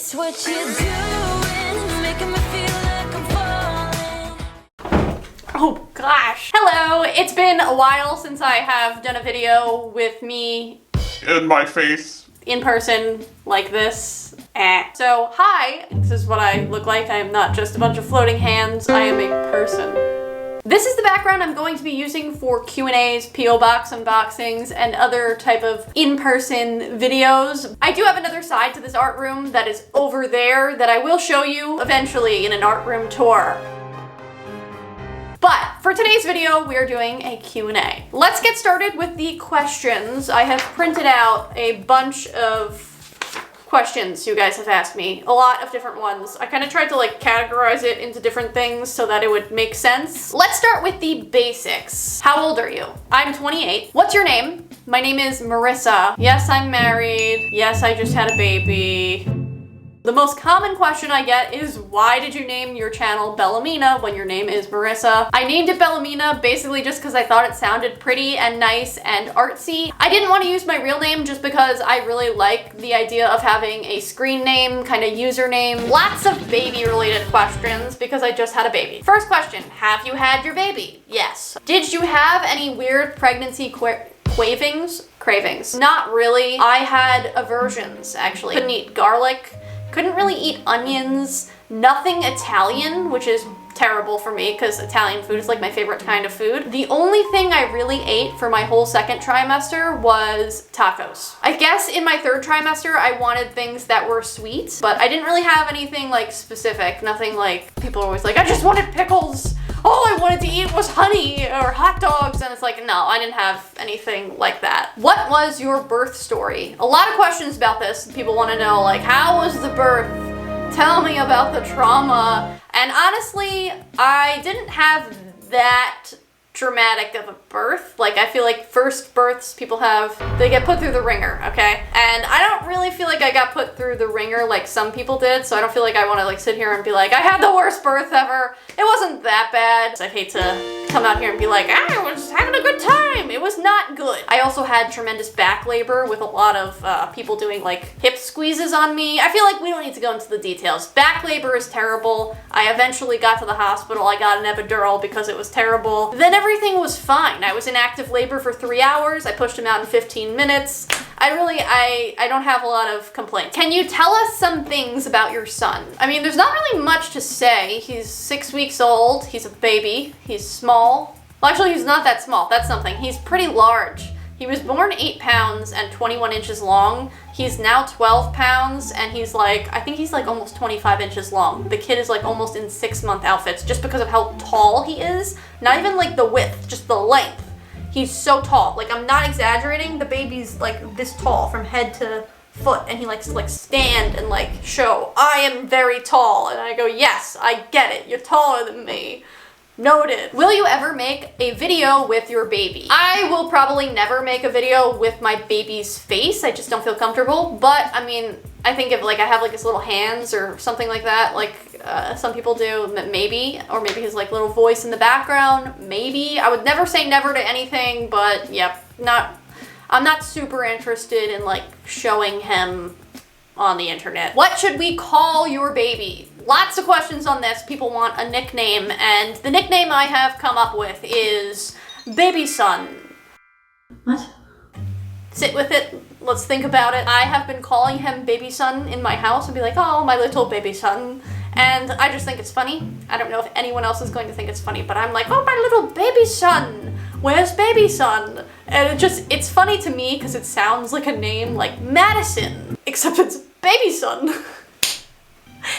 It's what you're doing, making me feel like I'm falling. Oh gosh. Hello, it's been a while since I have done a video with me in my face. in person like this. So, hi, this is what I look like. I am not just a bunch of floating hands, I am a person. This is the background I'm going to be using for Q&As, P.O. box unboxings, and other type of in-person videos. I do have another side to this art room that is over there that I will show you eventually in an art room tour. But for today's video, we are doing a Q&A. Let's get started with the questions. I have printed out a bunch of questions you guys have asked me, a lot of different ones. I kind of tried to like categorize it into different things so that it would make sense. Let's start with the basics. How old are you? I'm 28. What's your name? My name is Marissa. Yes, I'm married. Yes, I just had a baby. The most common question I get is, why did you name your channel Bellamena when your name is Marissa? I named it Bellamena basically just because I thought it sounded pretty and nice and artsy. I didn't want to use my real name just because I really like the idea of having a screen name, kind of username. Lots of baby related questions because I just had a baby. First question, have you had your baby? Yes. Did you have any weird pregnancy cravings? Not really. I had aversions actually. Couldn't eat garlic. Couldn't really eat onions, nothing Italian, which is terrible for me because Italian food is like my favorite kind of food. The only thing I really ate for my whole second trimester was tacos. I guess in my third trimester, I wanted things that were sweet, but I didn't really have anything like specific, nothing like, people are always like, I just wanted pickles. All I wanted to eat was honey or hot dogs, and it's like, no, I didn't have anything like that. What was your birth story? A lot of questions about this. People want to know, like, how was the birth? Tell me about the trauma. And honestly, I didn't have that dramatic of a birth. Like, I feel like first births people have, they get put through the ringer, okay? And I don't really feel like I got put through the ringer like some people did, so I don't feel like I want to like sit here and be like, I had the worst birth ever. It wasn't that bad. I'd hate to come out here and be like, I was having a good time. It was not good. I also had tremendous back labor with a lot of people doing like hip squeezes on me. I feel like we don't need to go into the details. Back labor is terrible. I eventually got to the hospital. I got an epidural because it was terrible. Then everything was fine. I was in active labor for 3 hours. I pushed him out in 15 minutes. I don't have a lot of complaints. Can you tell us some things about your son? I mean, there's not really much to say. He's 6 weeks old. He's a baby. He's small. Well, actually, he's not that small. That's something. He's pretty large. He was born 8 pounds and 21 inches long. He's now 12 pounds and he's like, I think he's like almost 25 inches long. The kid is like almost in 6-month outfits just because of how tall he is. Not even like the width, just the length. He's so tall. Like, I'm not exaggerating. The baby's like this tall from head to foot and he likes to like stand and like show, I am very tall. And I go, yes, I get it. You're taller than me. Noted. Will you ever make a video with your baby? I will probably never make a video with my baby's face. I just don't feel comfortable. But I mean, I think if like I have like his little hands or something like that, like some people do, maybe, or maybe his like little voice in the background, maybe. I would never say never to anything, but yep, I'm not super interested in like showing him on the internet. What should we call your baby? Lots of questions on this. People want a nickname, and the nickname I have come up with is Baby Son. What? Sit with it. Let's think about it. I have been calling him Baby Son in my house and be like, oh, my little baby son. And I just think it's funny. I don't know if anyone else is going to think it's funny, but I'm like, oh, my little baby son. Where's Baby Son? And it's funny to me because it sounds like a name like Madison, except it's Baby Son.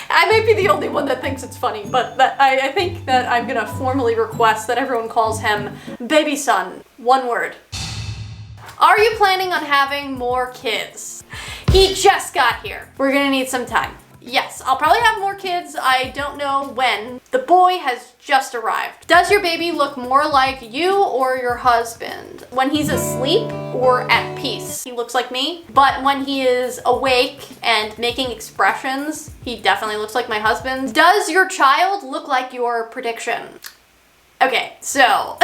I may be the only one that thinks it's funny, but I think that I'm gonna formally request that everyone calls him Baby Son. One word. Are you planning on having more kids? He just got here. We're gonna need some time. Yes, I'll probably have more kids. I don't know when. The boy has just arrived. Does your baby look more like you or your husband? When he's asleep or at peace, he looks like me. But when he is awake and making expressions, he definitely looks like my husband. Does your child look like your prediction? Okay, so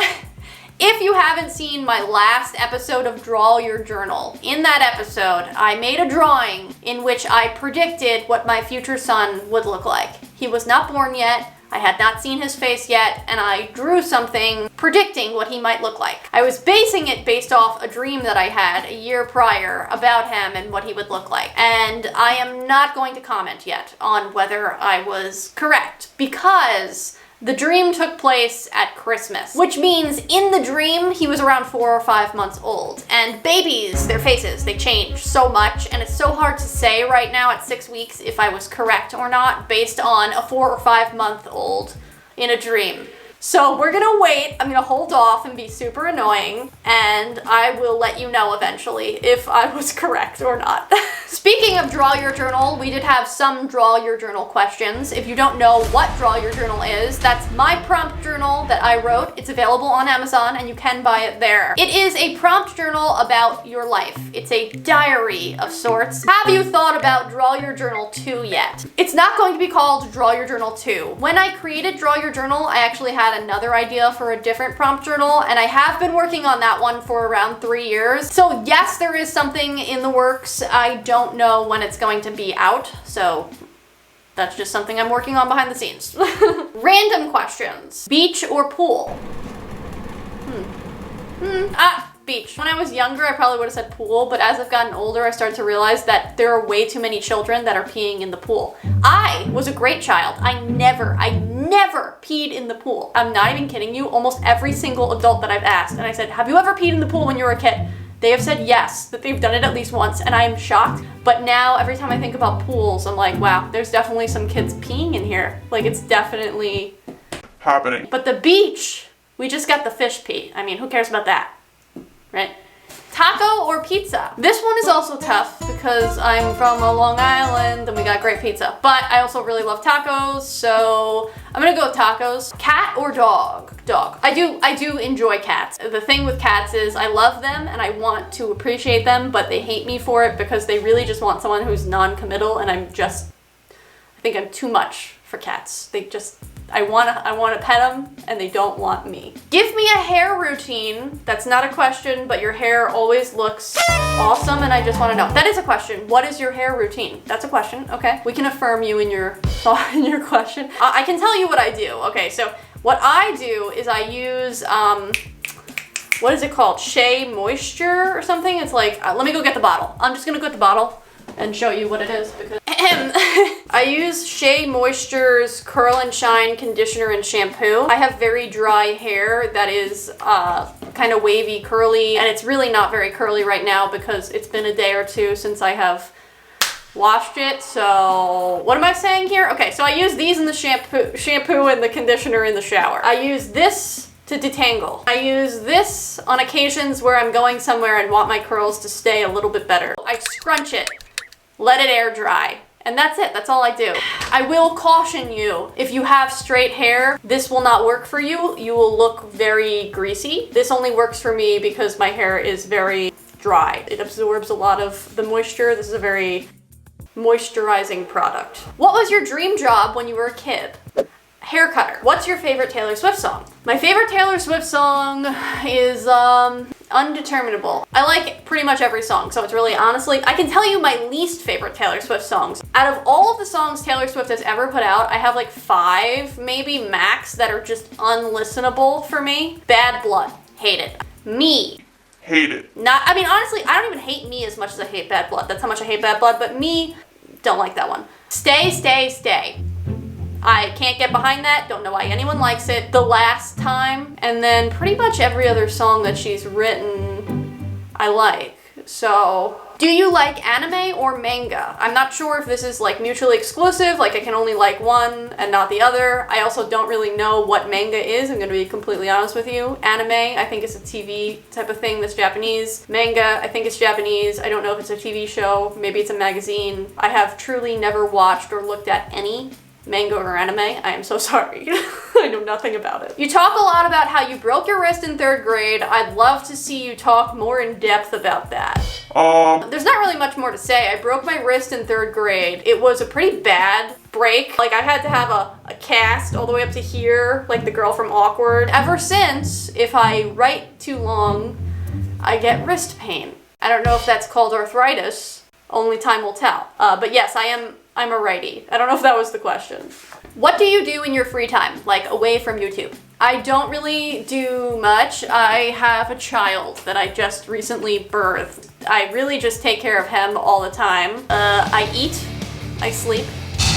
If you haven't seen my last episode of Draw Your Journal, in that episode, I made a drawing in which I predicted what my future son would look like. He was not born yet. I had not seen his face yet, and I drew something predicting what he might look like. I was basing it based off a dream that I had a year prior about him and what he would look like. And I am not going to comment yet on whether I was correct, because the dream took place at Christmas, which means in the dream, he was around 4 or 5 months old. And babies, their faces, they change so much, and it's so hard to say right now at 6 weeks if I was correct or not based on a 4 or 5 month old in a dream. So we're gonna wait, I'm gonna hold off and be super annoying, and I will let you know eventually if I was correct or not. Speaking of Draw Your Journal, we did have some Draw Your Journal questions. If you don't know what Draw Your Journal is, that's my prompt journal that I wrote. It's available on Amazon and you can buy it there. It is a prompt journal about your life. It's a diary of sorts. Have you thought about Draw Your Journal 2 yet? It's not going to be called Draw Your Journal 2. When I created Draw Your Journal, I actually had another idea for a different prompt journal, and I have been working on that one for around 3 years. So yes, there is something in the works. I don't know when it's going to be out, so that's just something I'm working on behind the scenes. Random questions. Beach or pool? Beach. When I was younger, I probably would have said pool, but as I've gotten older, I started to realize that there are way too many children that are peeing in the pool. I was a great child. I never peed in the pool. I'm not even kidding you. Almost every single adult that I've asked, and I said, have you ever peed in the pool when you were a kid? They have said yes, that they've done it at least once, and I am shocked. But now, every time I think about pools, I'm like, wow, there's definitely some kids peeing in here. Like, it's definitely happening. But the beach, we just got the fish pee. I mean, who cares about that? Right? Taco or pizza? This one is also tough because I'm from a Long Island and we got great pizza. But I also really love tacos, so I'm gonna go with tacos. Cat or dog? Dog. I do enjoy cats. The thing with cats is I love them and I want to appreciate them, but they hate me for it because they really just want someone who's non-committal, and I think I'm too much for cats. I wanna pet them and they don't want me. Give me a hair routine. That's not a question, but your hair always looks awesome and I just wanna know. That is a question. What is your hair routine? That's a question, okay. We can affirm you in your question. I can tell you what I do. Okay, so what I do is I use, what is it called? Shea Moisture or something? It's like, let me go get the bottle. I'm just gonna go get the bottle and show you what it is because I use Shea Moisture's Curl and Shine conditioner and shampoo. I have very dry hair that is kind of wavy, curly, and it's really not very curly right now because it's been a day or two since I have washed it. So what am I saying here? Okay, so I use these in the shampoo and the conditioner in the shower. I use this to detangle. I use this on occasions where I'm going somewhere and want my curls to stay a little bit better. I scrunch it, let it air dry, and that's it. That's all I do. I will caution you, if you have straight hair, this will not work for you. You will look very greasy. This only works for me because my hair is very dry. It absorbs a lot of the moisture. This is a very moisturizing product. What was your dream job when you were a kid? Hair cutter. What's your favorite Taylor Swift song? My favorite Taylor Swift song is Undeterminable. I like pretty much every song, so it's really honestly, I can tell you my least favorite Taylor Swift songs. Out of all of the songs Taylor Swift has ever put out, I have like 5, maybe max, that are just unlistenable for me. Bad Blood. Hate it. Me. Hate it. I mean, honestly, I don't even hate Me as much as I hate Bad Blood. That's how much I hate Bad Blood, but Me, don't like that one. Stay, Stay, Stay. I can't get behind that, don't know why anyone likes it. The Last Time, and then pretty much every other song that she's written, I like. So, do you like anime or manga? I'm not sure if this is like mutually exclusive, like I can only like one and not the other. I also don't really know what manga is, I'm gonna be completely honest with you. Anime, I think it's a TV type of thing that's Japanese. Manga, I think it's Japanese. I don't know if it's a TV show, maybe it's a magazine. I have truly never watched or looked at any manga or anime. I am so sorry. I know nothing about it. You talk a lot about how you broke your wrist in 3rd grade. I'd love to see you talk more in depth about that. There's not really much more to say. I broke my wrist in 3rd grade. It was a pretty bad break. Like, I had to have a cast all the way up to here, like the girl from Awkward. Ever since, if I write too long, I get wrist pain. I don't know if that's called arthritis. Only time will tell. But yes, I'm a righty. I don't know if that was the question. What do you do in your free time, like away from YouTube? I don't really do much. I have a child that I just recently birthed. I really just take care of him all the time. I eat, I sleep,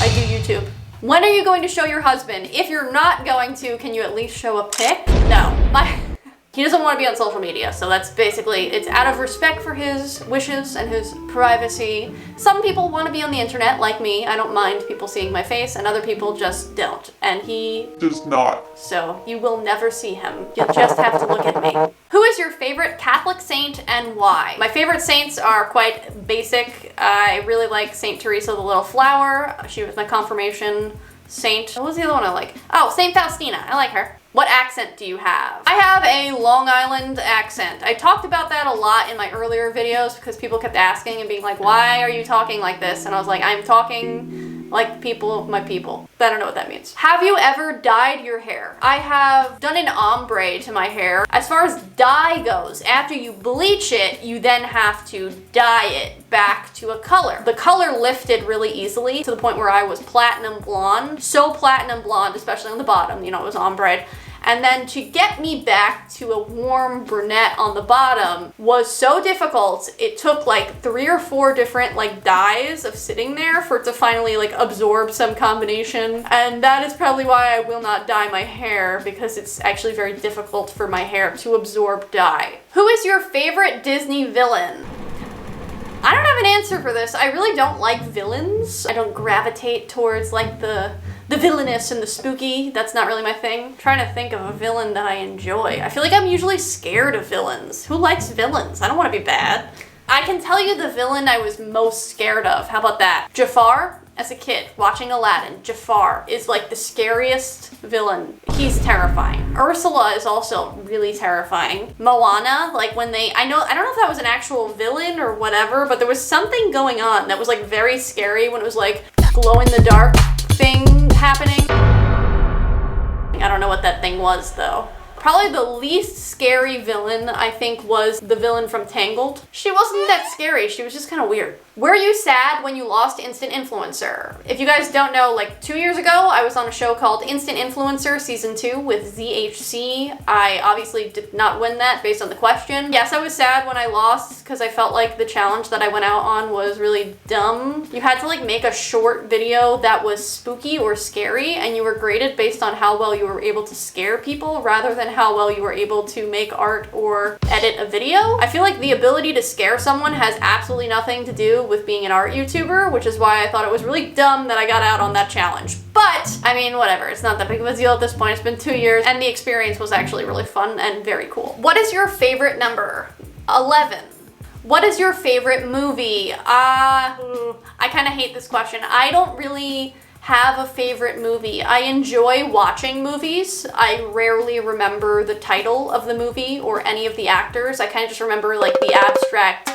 I do YouTube. When are you going to show your husband? If you're not going to, can you at least show a pic? No. He doesn't want to be on social media, so that's basically, it's out of respect for his wishes and his privacy. Some people want to be on the internet, like me. I don't mind people seeing my face, and other people just don't. And he does not. So you will never see him. You'll just have to look at me. Who is your favorite Catholic saint and why? My favorite saints are quite basic. I really like Saint Teresa the Little Flower. She was my confirmation saint. What was the other one I like? Oh, Saint Faustina. I like her. What accent do you have? I have a Long Island accent. I talked about that a lot in my earlier videos because people kept asking and being like, why are you talking like this? And I was like, I'm talking like my people. I don't know what that means. Have you ever dyed your hair? I have done an ombre to my hair. As far as dye goes, after you bleach it, you then have to dye it back to a color. The color lifted really easily to the point where I was platinum blonde. So platinum blonde, especially on the bottom, you know, it was ombre. And then to get me back to a warm brunette on the bottom was so difficult. It took like 3 or 4 different like dyes of sitting there for it to finally like absorb some combination. And that is probably why I will not dye my hair, because it's actually very difficult for my hair to absorb dye. Who is your favorite Disney villain? I don't have an answer for this. I really don't like villains. I don't gravitate towards like the villainous and the spooky. That's not really my thing. I'm trying to think of a villain that I enjoy. I feel like I'm usually scared of villains. Who likes villains? I don't want to be bad. I can tell you the villain I was most scared of. How about that? Jafar. As a kid, watching Aladdin, Jafar is like the scariest villain. He's terrifying. Ursula is also really terrifying. Moana, like when I don't know if that was an actual villain or whatever, but there was something going on that was like very scary when it was like glow in the dark thing happening. I don't know what that thing was though. Probably the least scary villain, I think, was the villain from Tangled. She wasn't that scary, she was just kind of weird. Were you sad when you lost Instant Influencer? If you guys don't know, like 2 years ago, I was on a show called Instant Influencer Season 2 with ZHC. I obviously did not win that based on the question. Yes, I was sad when I lost because I felt like the challenge that I went out on was really dumb. You had to like make a short video that was spooky or scary, and you were graded based on how well you were able to scare people rather than how well you were able to make art or edit a video. I feel like the ability to scare someone has absolutely nothing to do with being an art YouTuber, which is why I thought it was really dumb that I got out on that challenge. But, I mean, whatever. It's not that big of a deal at this point. It's been 2 years, and the experience was actually really fun and very cool. What is your favorite number? 11. What is your favorite movie? I kind of hate this question. I don't really have a favorite movie. I enjoy watching movies. I rarely remember the title of the movie or any of the actors. I kind of just remember like the abstract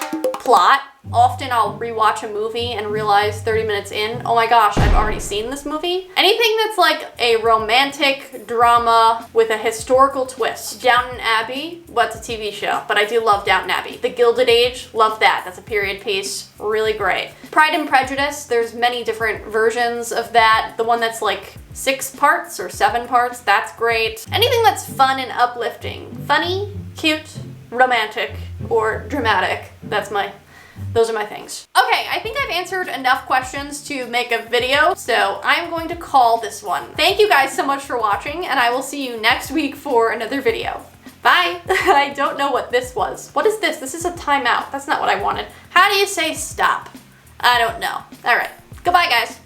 plot. Often I'll rewatch a movie and realize 30 minutes in, oh my gosh, I've already seen this movie. Anything that's like a romantic drama with a historical twist. Downton Abbey, what's a TV show, but I do love Downton Abbey. The Gilded Age, love that. That's a period piece, really great. Pride and Prejudice, there's many different versions of that. The one that's like 6 parts or 7 parts, that's great. Anything that's fun and uplifting. Funny, cute, romantic, or dramatic. Those are my things. Okay, I think I've answered enough questions to make a video, so I'm going to call this one. Thank you guys so much for watching, and I will see you next week for another video. Bye! I don't know what this was. What is this? This is a timeout. That's not what I wanted. How do you say stop? I don't know. Alright, goodbye guys.